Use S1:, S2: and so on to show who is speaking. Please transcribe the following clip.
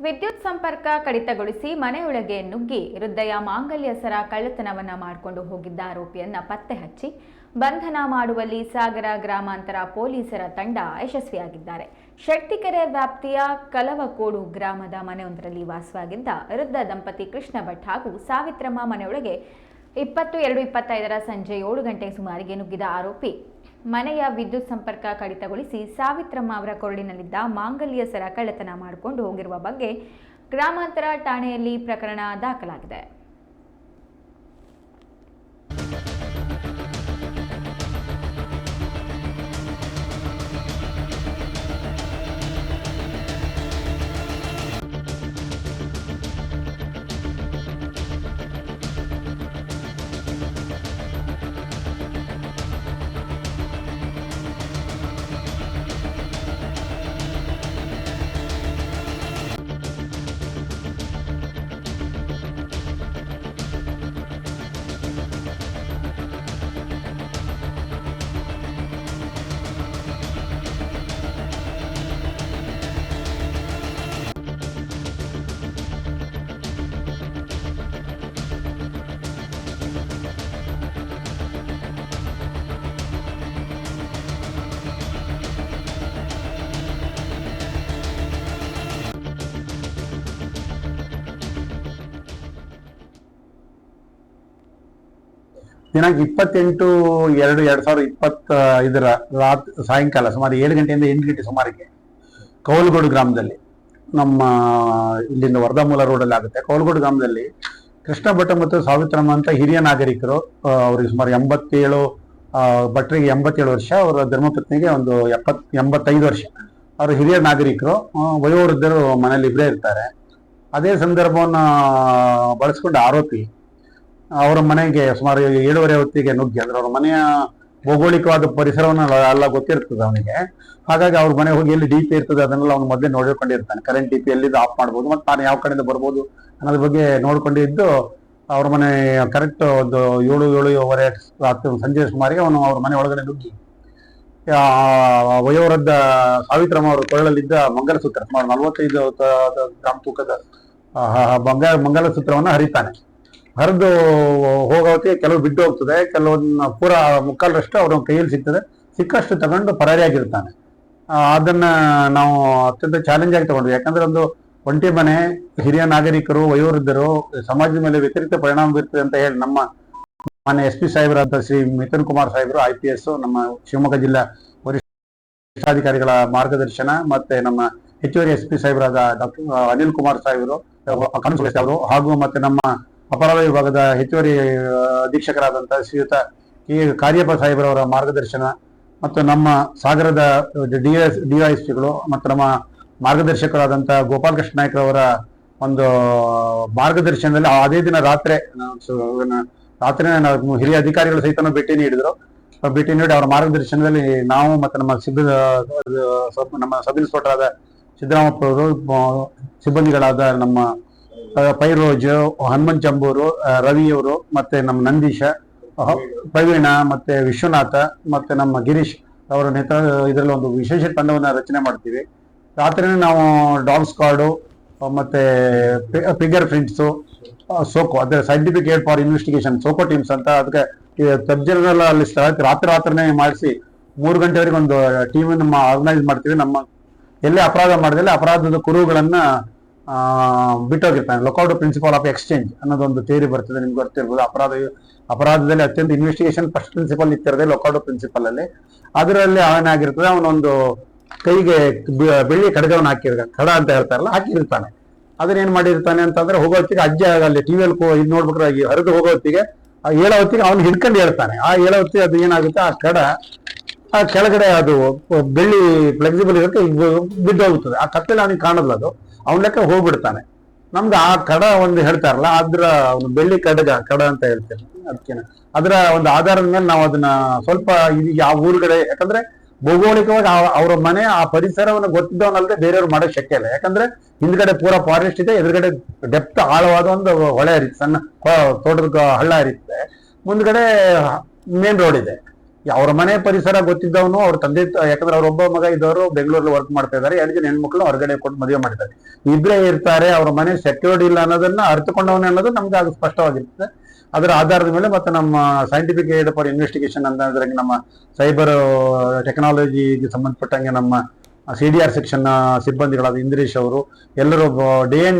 S1: ವಿದ್ಯುತ್ ಸಂಪರ್ಕ ಕಡಿತಗೊಳಿಸಿ ಮನೆಯೊಳಗೆ ನುಗ್ಗಿ ವೃದ್ಧೆಯ ಮಾಂಗಲ್ಯ ಸರ ಕಳ್ಳತನವನ್ನ ಮಾಡಿಕೊಂಡು ಹೋಗಿದ್ದ ಆರೋಪಿಯನ್ನ ಪತ್ತೆ ಹಚ್ಚಿ ಬಂಧನ ಮಾಡುವಲ್ಲಿ ಸಾಗರ ಗ್ರಾಮಾಂತರ ಪೊಲೀಸರ ತಂಡ ಯಶಸ್ವಿಯಾಗಿದ್ದಾರೆ. ಶೆಟ್ಟಿಕೆರೆ ವ್ಯಾಪ್ತಿಯ ಕಲವಕೋಡು ಗ್ರಾಮದ ಮನೆಯೊಂದರಲ್ಲಿ ವಾಸವಾಗಿದ್ದ ವೃದ್ಧ ದಂಪತಿ ಕೃಷ್ಣ ಭಟ್ ಹಾಗೂ ಸಾವಿತ್ರಮ್ಮ ಮನೆಯೊಳಗೆ 22-25 ಸಂಜೆ 7 ಗಂಟೆ ಸುಮಾರಿಗೆ ನುಗ್ಗಿದ ಆರೋಪಿ ಮನೆಯ ವಿದ್ಯುತ್ ಸಂಪರ್ಕ ಕಡಿತಗೊಳಿಸಿ ಸಾವಿತ್ರಮ್ಮ ಅವರ ಕೊರಳಿನಲ್ಲಿದ್ದ ಮಾಂಗಲ್ಯ ಸರ ಕಳ್ಳತನ ಮಾಡಿಕೊಂಡು ಹೋಗಿರುವ ಬಗ್ಗೆ ಗ್ರಾಮಾಂತರ ಠಾಣೆಯಲ್ಲಿ ಪ್ರಕರಣ ದಾಖಲಾಗಿದೆ.
S2: ದಿನಾಂಕ 28/2/2025 ರಾತ್ರಿ ಸಾಯಂಕಾಲ ಸುಮಾರು 7 ಗಂಟೆಯಿಂದ 8 ಗಂಟೆ ಸುಮಾರಿಗೆ ಕೌಲಗೋಡು ಗ್ರಾಮದಲ್ಲಿ, ನಮ್ಮ ಇಲ್ಲಿಂದ ವರ್ಧಮೂಲ ರೋಡಲ್ಲಿ ಆಗುತ್ತೆ, ಕೌಲಗೋಡು ಗ್ರಾಮದಲ್ಲಿ ಕೃಷ್ಣ ಭಟ್ ಮತ್ತು ಸಾವಿತ್ರಮ್ಮ ಅಂತ ಹಿರಿಯ ನಾಗರಿಕರು, ಅವ್ರಿಗೆ ಸುಮಾರು 87, ಭಟ್ರಿಗೆ 87 ವರ್ಷ, ಅವರ ಧರ್ಮಪತ್ನಿಗೆ ಒಂದು 85 ವರ್ಷ. ಅವರು ಹಿರಿಯ ನಾಗರಿಕರು, ವಯೋವೃದ್ಧರು ಮನೇಲಿ ಇಬ್ಬರೇ ಇರ್ತಾರೆ. ಅದೇ ಸಂದರ್ಭವನ್ನು ಬಳಸ್ಕೊಂಡು ಆರೋಪಿ ಅವರ ಮನೆಗೆ ಸುಮಾರು 7:30 ಹೊತ್ತಿಗೆ ನುಗ್ಗಿ, ಅಂದ್ರೆ ಅವ್ರ ಮನೆಯ ಭೌಗೋಳಿಕವಾದ ಪರಿಸರವನ್ನು ಎಲ್ಲ ಗೊತ್ತಿರ್ತದೆ ಅವನಿಗೆ. ಹಾಗಾಗಿ ಅವ್ರ ಮನೆ ಹೋಗಿ ಎಲ್ಲಿ ಡಿ ಪಿ ಇರ್ತದೆ ಅದನ್ನೆಲ್ಲ ಅವ್ನು ಮೊದಲೇ ನೋಡಿಕೊಂಡಿರ್ತಾನೆ. ಕರೆಂಟ್ ಡಿ ಪಿ ಎಲ್ಲಿದ್ದು ಆಫ್ ಮಾಡ್ಬೋದು ಮತ್ತು ತಾನು ಯಾವ ಕಡೆಯಿಂದ ಬರ್ಬೋದು ಅನ್ನೋದ್ರ ಬಗ್ಗೆ ನೋಡ್ಕೊಂಡಿದ್ದು ಅವ್ರ ಮನೆ ಕರೆಕ್ಟ್ ಒಂದು 7-7:30 ರಾತ್ರಿ ಸಂಜೆ ಸುಮಾರಿಗೆ ಅವನು ಅವ್ರ ಮನೆ ಒಳಗಡೆ ನುಗ್ಗಿ ವಯೋವೃದ್ಧ ಸಾವಿತ್ರಮ್ಮ ಅವರ ಕೊರಳಲ್ಲಿದ್ದ ಮಂಗಲಸೂತ್ರ ಸುಮಾರು 45 ಗ್ರಾಮ್ ತೂಕದ ಮಂಗಲಸೂತ್ರವನ್ನು ಹರಿತಾನೆ. ಹರಿದು ಹೋಗೋಕೆ ಕೆಲವು ಬಿದ್ದು ಹೋಗ್ತದೆ, ಕೆಲವೊಂದು ಪೂರ ಮುಕ್ಕಾಲರಷ್ಟು ಅವ್ರ ಕೈಯಲ್ಲಿ ಸಿಗ್ತದೆ. ಸಿಕ್ಕಷ್ಟು ತಗೊಂಡು ಪರಾರಿಯಾಗಿರ್ತಾನೆ. ಅದನ್ನ ನಾವು ಅತ್ಯಂತ ಚಾಲೆಂಜ್ ಆಗಿ ತಗೊಂಡ್ವಿ. ಯಾಕಂದ್ರೆ ಒಂದು ಒಂಟಿ ಮನೆ, ಹಿರಿಯ ನಾಗರಿಕರು, ವಯೋವೃದ್ಧರು, ಸಮಾಜದ ಮೇಲೆ ವ್ಯತಿರಿಕ್ತ ಪರಿಣಾಮ ಬೀರ್ತದೆ ಅಂತ ಹೇಳಿ ನಮ್ಮ ಮಾನ್ಯ SP ಸಾಹೇಬರಾದ ಶ್ರೀ ಮಿಥುನ್ ಕುಮಾರ್ ಸಾಹೇಬರು IPS, ನಮ್ಮ ಶಿವಮೊಗ್ಗ ಜಿಲ್ಲಾ ವರಿಷ್ಠಾಧಿಕಾರಿಗಳ ಮಾರ್ಗದರ್ಶನ, ಮತ್ತೆ ನಮ್ಮ ಹೆಚ್ಚುವರಿ SP ಸಾಹೇಬರಾದ ಡಾಕ್ಟರ್ ಅನಿಲ್ ಕುಮಾರ್ ಸಾಹೇಬರು ಅವರು, ಹಾಗೂ ಮತ್ತೆ ನಮ್ಮ ಅಪರಾಧ ವಿಭಾಗದ ಹೆಚ್ಚುವರಿ ಅಧೀಕ್ಷಕರಾದಂತಹ ಶ್ರೀಯುತ ಕಾರ್ಯಪ್ಪ ಸಾಹೇಬರವರ ಮಾರ್ಗದರ್ಶನ, ಮತ್ತು ನಮ್ಮ ಸಾಗರದ DYSPಗಳು ಮತ್ತು ನಮ್ಮ ಮಾರ್ಗದರ್ಶಕರಾದಂತಹ ಗೋಪಾಲಕೃಷ್ಣ ನಾಯ್ಕರವರ ಒಂದು ಮಾರ್ಗದರ್ಶನದಲ್ಲಿ ಅದೇ ದಿನ ರಾತ್ರಿ ನಾವು ಹಿರಿಯ ಅಧಿಕಾರಿಗಳ ಸಹಿತ ಭೇಟಿ ನೀಡಿದ್ರು. ಭೇಟಿ ನೀಡಿ ಅವರ ಮಾರ್ಗದರ್ಶನದಲ್ಲಿ ನಾವು ಮತ್ತು ನಮ್ಮ ಸಬ್ ಇನ್ಸ್ಪೆಕ್ಟರ್ ಆದ ಸಿದ್ದರಾಮಪ್ಪ ಅವರು, ಸಿಬ್ಬಂದಿಗಳಾದ ನಮ್ಮ ಪೈರೋಜ್, ಹನುಮಂತ್ ಚಂಬೂರು, ರವಿಯವರು, ಮತ್ತೆ ನಮ್ಮ ನಂದೀಶ, ಪ್ರವೀಣ, ಮತ್ತೆ ವಿಶ್ವನಾಥ, ಮತ್ತೆ ನಮ್ಮ ಗಿರೀಶ್ ಅವರ ಇದರಲ್ಲಿ ಒಂದು ವಿಶೇಷ ತಂಡವನ್ನು ರಚನೆ ಮಾಡ್ತೀವಿ. ರಾತ್ರಿನೇ ನಾವು ಡಾಗ್ ಸ್ಕ್ವಾಡು ಮತ್ತೆ ಫಿಂಗರ್ ಪ್ರಿಂಟ್ಸು, ಸೋಕೋ, ಅದೇ scientific aid for investigation, SOCO teams ಅಂತ, ಅದಕ್ಕೆ ಸಬ್ಜೆಕ್ಟ್ ಅಲ್ಲಿ ರಾತ್ರಿನೇ ಮಾಡಿಸಿ 3 ಗಂಟೆವರೆಗೆ ಒಂದು ಟೀಮನ್ನು ಆರ್ಗನೈಸ್ ಮಾಡ್ತೀವಿ. ನಮ್ಮ ಎಲ್ಲೇ ಅಪರಾಧ ಮಾಡಿದ್ರೆ ಅಪರಾಧದ ಕುರುಹುಗಳನ್ನ ಬಿಟ್ಟೋಗಿರ್ತಾನೆ. ಲೊಕೌಟ್ ಪ್ರಿನ್ಸಿಪಲ್ ಆಫ್ ಎಕ್ಸ್ಚೇಂಜ್ ಅನ್ನೋದೊಂದು ಥಿಯರಿ ಬರ್ತದೆ, ನಿಮ್ಗೆ ಗೊತ್ತಿರ್ಬೋದು. ಅಪರಾಧದಲ್ಲಿ ಅತ್ಯಂತ ಇನ್ವೆಸ್ಟಿಗೇಷನ್ ಫಸ್ಟ್ ಪ್ರಿನ್ಸಿಪಲ್ ಇತ್ತಿರದೆ ಲೊಕೌಟ್ ಪ್ರಿನ್ಸಿಪಲ್ ಅಲ್ಲಿ. ಅದರಲ್ಲಿ ಅವನಾಗಿರ್ತದೆ, ಅವನೊಂದು ಕೈಗೆ ಬೆಳ್ಳಿ ಖಡ್ಗವನ್ನು ಹಾಕಿರ್ತಾನೆ, ಖಡ ಅಂತ ಹೇಳ್ತಾರಲ್ಲ, ಹಾಕಿರ್ತಾನೆ. ಅದನ್ನೇನ್ ಮಾಡಿರ್ತಾನೆ ಅಂತಂದ್ರೆ, ಹೋಗೋ ಹೊತ್ತಿಗೆ ಅಜ್ಜ ಅಲ್ಲಿ ಟಿವಿಯಲ್ಲಿ ಇದು ನೋಡ್ಬೇಕಾಗಿ ಹರಿದು ಹೋಗೋ ಹೊತ್ತಿಗೆ ಹೇಳೋ ಹೊತ್ತಿಗೆ ಅವ್ನು ಹಿಡ್ಕೊಂಡು ಹೇಳ್ತಾನೆ. ಆ ಹೇಳೋ ಹೊತ್ತಿಗೆ ಅದು ಏನಾಗುತ್ತೆ, ಆ ಕಡ ಆ ಕೆಳಗಡೆ ಅದು ಬೆಳ್ಳಿ ಫ್ಲೆಕ್ಸಿಬಲ್ ಇರೋಕೆ ಬಿದ್ದು ಹೋಗುತ್ತದೆ. ಆ ಕತ್ತಲೆ ಅವನಿಗೆ ಕಾಣಲ್ಲ, ಅದು ಅವನ ಲೆಕ್ಕ ಹೋಗ್ಬಿಡ್ತಾನೆ. ನಮ್ಗೆ ಆ ಕಡ ಒಂದು ಹೇಳ್ತಾರಲ್ಲ, ಅದ್ರ ಒಂದು ಬೆಳ್ಳಿ ಕಡ ಅಂತ ಹೇಳ್ತೇನೆ. ಅದಕ್ಕೆ ಅದರ ಒಂದು ಆಧಾರದ ಮೇಲೆ ನಾವು ಅದನ್ನ ಸ್ವಲ್ಪ ಇದೀಗ ಆ ಊರುಗಡೆ, ಯಾಕಂದ್ರೆ ಭೌಗೋಳಿಕವಾಗಿ ಅವರ ಮನೆ ಆ ಪರಿಸರವನ್ನು ಗೊತ್ತಿದ್ದವನಲ್ಲದೆ ಬೇರೆಯವ್ರು ಮಾಡೋಕೆ ಶಕ್ಯ ಇಲ್ಲ. ಯಾಕಂದ್ರೆ ಹಿಂದ್ಗಡೆ ಪೂರಾ ಫಾರೆಸ್ಟ್ ಇದೆ, ಎದುರುಗಡೆ ಡೆಪ್ತ್ ಆಳವಾದ ಒಂದು ಹೊಳೆ ಹರಿಯುತ್ತೆ, ಸಣ್ಣ ತೋಟದ ಹಳ್ಳ ಹರಿಯುತ್ತೆ, ಮುಂದ್ಗಡೆ ಮೇನ್ ರೋಡ್ ಇದೆ. ಅವ್ರ ಮನೆ ಪರಿಸರ ಗೊತ್ತಿದ್ದವನು ಅವ್ರ ತಂದೆ ಯಾಕಂದ್ರೆ ಅವ್ರ ಒಬ್ಬ ಮಗ ಇದ್ದವರು ಬೆಂಗಳೂರಲ್ಲಿ ವರ್ಕ್ ಮಾಡ್ತಾ ಇದ್ದಾರೆ, 2 ಜನ ಹೆಣ್ಮಕ್ಳು ಹೊರಗಡೆ ಕೊಟ್ಟು ಮದುವೆ ಮಾಡಿದ್ದಾರೆ, ಇಬ್ಬರೇ ಇರ್ತಾರೆ, ಅವ್ರ ಮನೆ ಸೆಕ್ಯೂರ್ಡ್ ಇಲ್ಲ ಅನ್ನೋದನ್ನ ಅರ್ಥಕೊಂಡವನೇ ಅನ್ನೋದು ನಮ್ಗೆ ಅದು ಸ್ಪಷ್ಟವಾಗಿರ್ತದೆ. ಅದರ ಆಧಾರದ ಮೇಲೆ ಮತ್ತೆ ನಮ್ಮ ಸೈಂಟಿಫಿಕ್ ಏಡ್ ಫಾರ್ ಇನ್ವೆಸ್ಟಿಗೇಷನ್ ಅಂತ ನಮ್ಮ ಸೈಬರ್ ಟೆಕ್ನಾಲಜಿಗೆ ಸಂಬಂಧಪಟ್ಟಂಗೆ ನಮ್ಮ CDR ಸೆಕ್ಷನ್ ಸಿಬ್ಬಂದಿಗಳಾದ ಇಂದ್ರೇಶ್ ಅವರು ಎಲ್ಲರೂ ಡೇ ಅಂಡ್